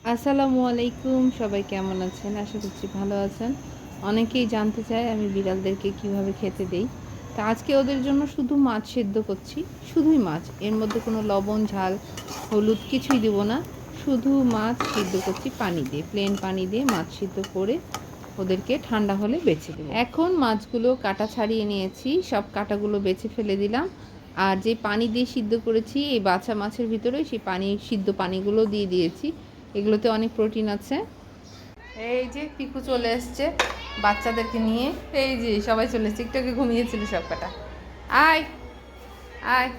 আসসালামু আলাইকুম, সবাই কেমন আছেন? আশা করছি ভালো আছেন। অনেকেই জানতে চায় আমি বিড়ালদেরকে কিভাবে খেতে দেই। তা আজকে ওদের জন্য শুধু মাছ সেদ্ধ করছি, শুধুই মাছ। এর মধ্যে কোনো লবণ, ঝাল, হলুদ কিছুই দেব না। শুধু মাছ সিদ্ধ করছি পানি দিয়ে, প্লেন পানি দিয়ে মাছ সিদ্ধ করে ওদেরকে ঠান্ডা হলে বেছে দেবো। এখন মাছগুলো কাটা ছাড়িয়ে নিয়েছি, সব কাঁটাগুলো বেছে ফেলে দিলাম। আর যে পানি দিয়ে সিদ্ধ করেছি এই বাছা মাছের ভিতরে সেই সিদ্ধ পানিগুলো দিয়ে দিয়েছি। এগুলোতে অনেক প্রোটিন আছে। এই যে পিকু চলে এসছে বাচ্চাদেরকে নিয়ে। এই যে সবাই চলে এসছে, একটু আগে ঘুমিয়েছিল সব কটা। আয় আয়,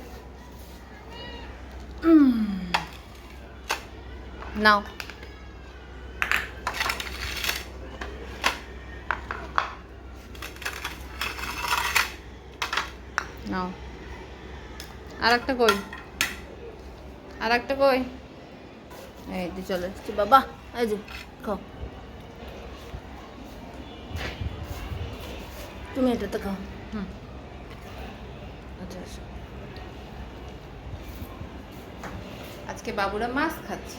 নাও নাও। আর একটা কই, আর একটা কই। এই যে চলে এসছে বাবা। এই যে খাও, তুমি এটাতে খাও। হুম, আচ্ছা আচ্ছা। আজকে বাবুরা মাছ খাচ্ছে,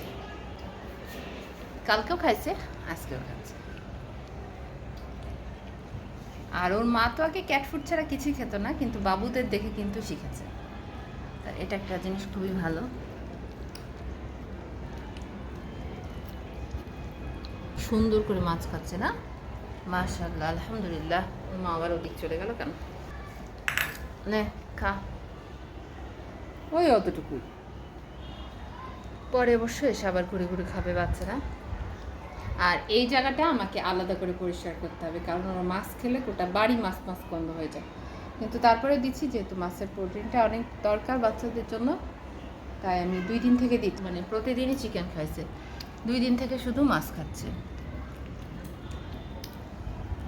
কালকেও খাইছে, আজকেও খাচ্ছে। আর ওর মা তো আগে ক্যাট ফুড ছাড়া কিছুই খেত না, কিন্তু বাবুদের দেখে কিন্তু শিখেছে। তার এটা একটা জিনিস খুবই ভালো। সুন্দর করে মাছ খাচ্ছে না? মাশাআল্লাহ, আলহামদুলিল্লাহ। ওর মা আবার ওদিক চলে গেল কেন? নে খা, ওই অতটুকুই। পরে অবশ্য এসে আবার ঘুরে ঘুরে খাবে বাচ্চারা। আর এই জায়গাটা আমাকে আলাদা করে পরিষ্কার করতে হবে, কারণ ওরা মাছ খেলে গোটা বাড়ি মাছ মাছ গন্ধ হয়ে যায়। কিন্তু তারপরে দিচ্ছি, যেহেতু মাছের প্রোটিনটা অনেক দরকার বাচ্চাদের জন্য, তাই আমি 2 দিন থেকে দিচ্ছি। মানে প্রতিদিনই চিকেন খাইছে, 2 দিন থেকে শুধু মাছ খাচ্ছে।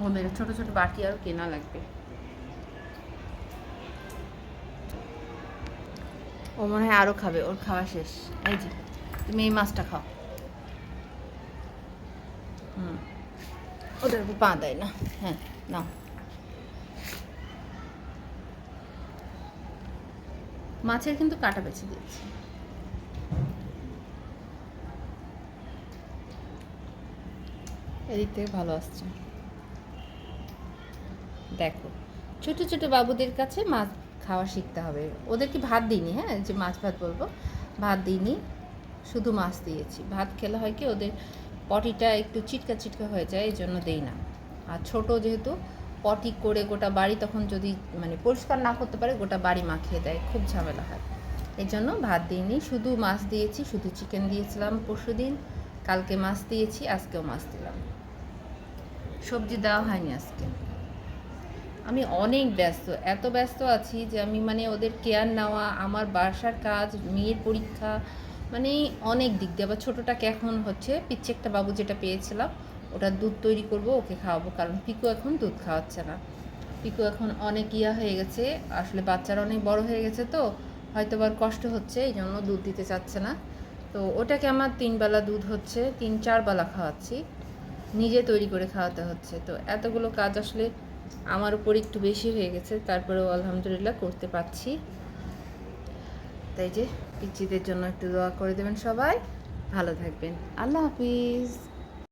ওদের ছোটো ছোটো বাটি আর কেনা লাগবে। ও মনে হয় আরও খাবে, ওর খাওয়া শেষ। এই যে তুমি এই মাছটা খাও। হুম, ওটার উপর পা দেয় না। হ্যাঁ, নাও। মাছের কিন্তু কাটা বেছে দিয়েছি। এদিক থেকে ভালো আসছে। দেখো, ছোট ছোট বাবুদের কাছে মাছ খাওয়া শিখতে হবে। ওদেরকে ভাত দিইনি, হ্যাঁ, যে মাছ ভাত বলবো, ভাত দিইনি, শুধু মাছ দিয়েছি। ভাত খেলে হয় কি ওদের পটিটা একটু চিটকা চিটকা হয়ে যায়, এই জন্য দেই না। আর ছোট যেহেতু পটি করে গোটা বাড়ি, তখন যদি মানে পরিষ্কার না করতে পারে গোটা বাড়ি মাখিয়ে দেয়, খুব ঝামেলা হয়। এই জন্য ভাত দিইনি, শুধু মাছ দিয়েছি। শুধু চিকেন দিয়েছিলাম পরশুদিন, কালকে মাছ দিয়েছি, আজকেও মাছ দিলাম। সবজি দেওয়া হয়নি আজকে। আমি অনেক ব্যস্ত, এত ব্যস্ত আছি যে আমি মানে ওদের কেয়ার নেওয়া, আমার বাসার কাজ, মেয়ের পরীক্ষা, মানে অনেক দিক দিয়ে। আবার ছোটোটাকে এখন হচ্ছে পিচ্ছে একটা বাবু যেটা পেয়েছিলাম, ওটা দুধ তৈরি করব, ওকে খাওয়াবো, কারণ পিকু এখন দুধ খাওয়াচ্ছে না। পিকু এখন অনেক হয়ে গেছে, আসলে বাচ্চারা অনেক বড় হয়ে গেছে, তো হয়তো আবার কষ্ট হচ্ছে, এই জন্য দুধ দিতে চাচ্ছে না। তো ওটাকে আমার 3 বেলা দুধ হচ্ছে, 3-4 বেলা খাওয়াচ্ছি, নিজে তৈরি করে খাওয়াতে হচ্ছে। তো এতগুলো কাজ আসলে আমার উপর একটু বেশি হয়ে গেছে, তারপরেও আলহামদুলিল্লাহ করতে পারছি। তাই যে পিচ্চিদের জন্য একটু দোয়া করে দেবেন সবাই, ভালো থাকবেন। আল্লাহ হাফিজ।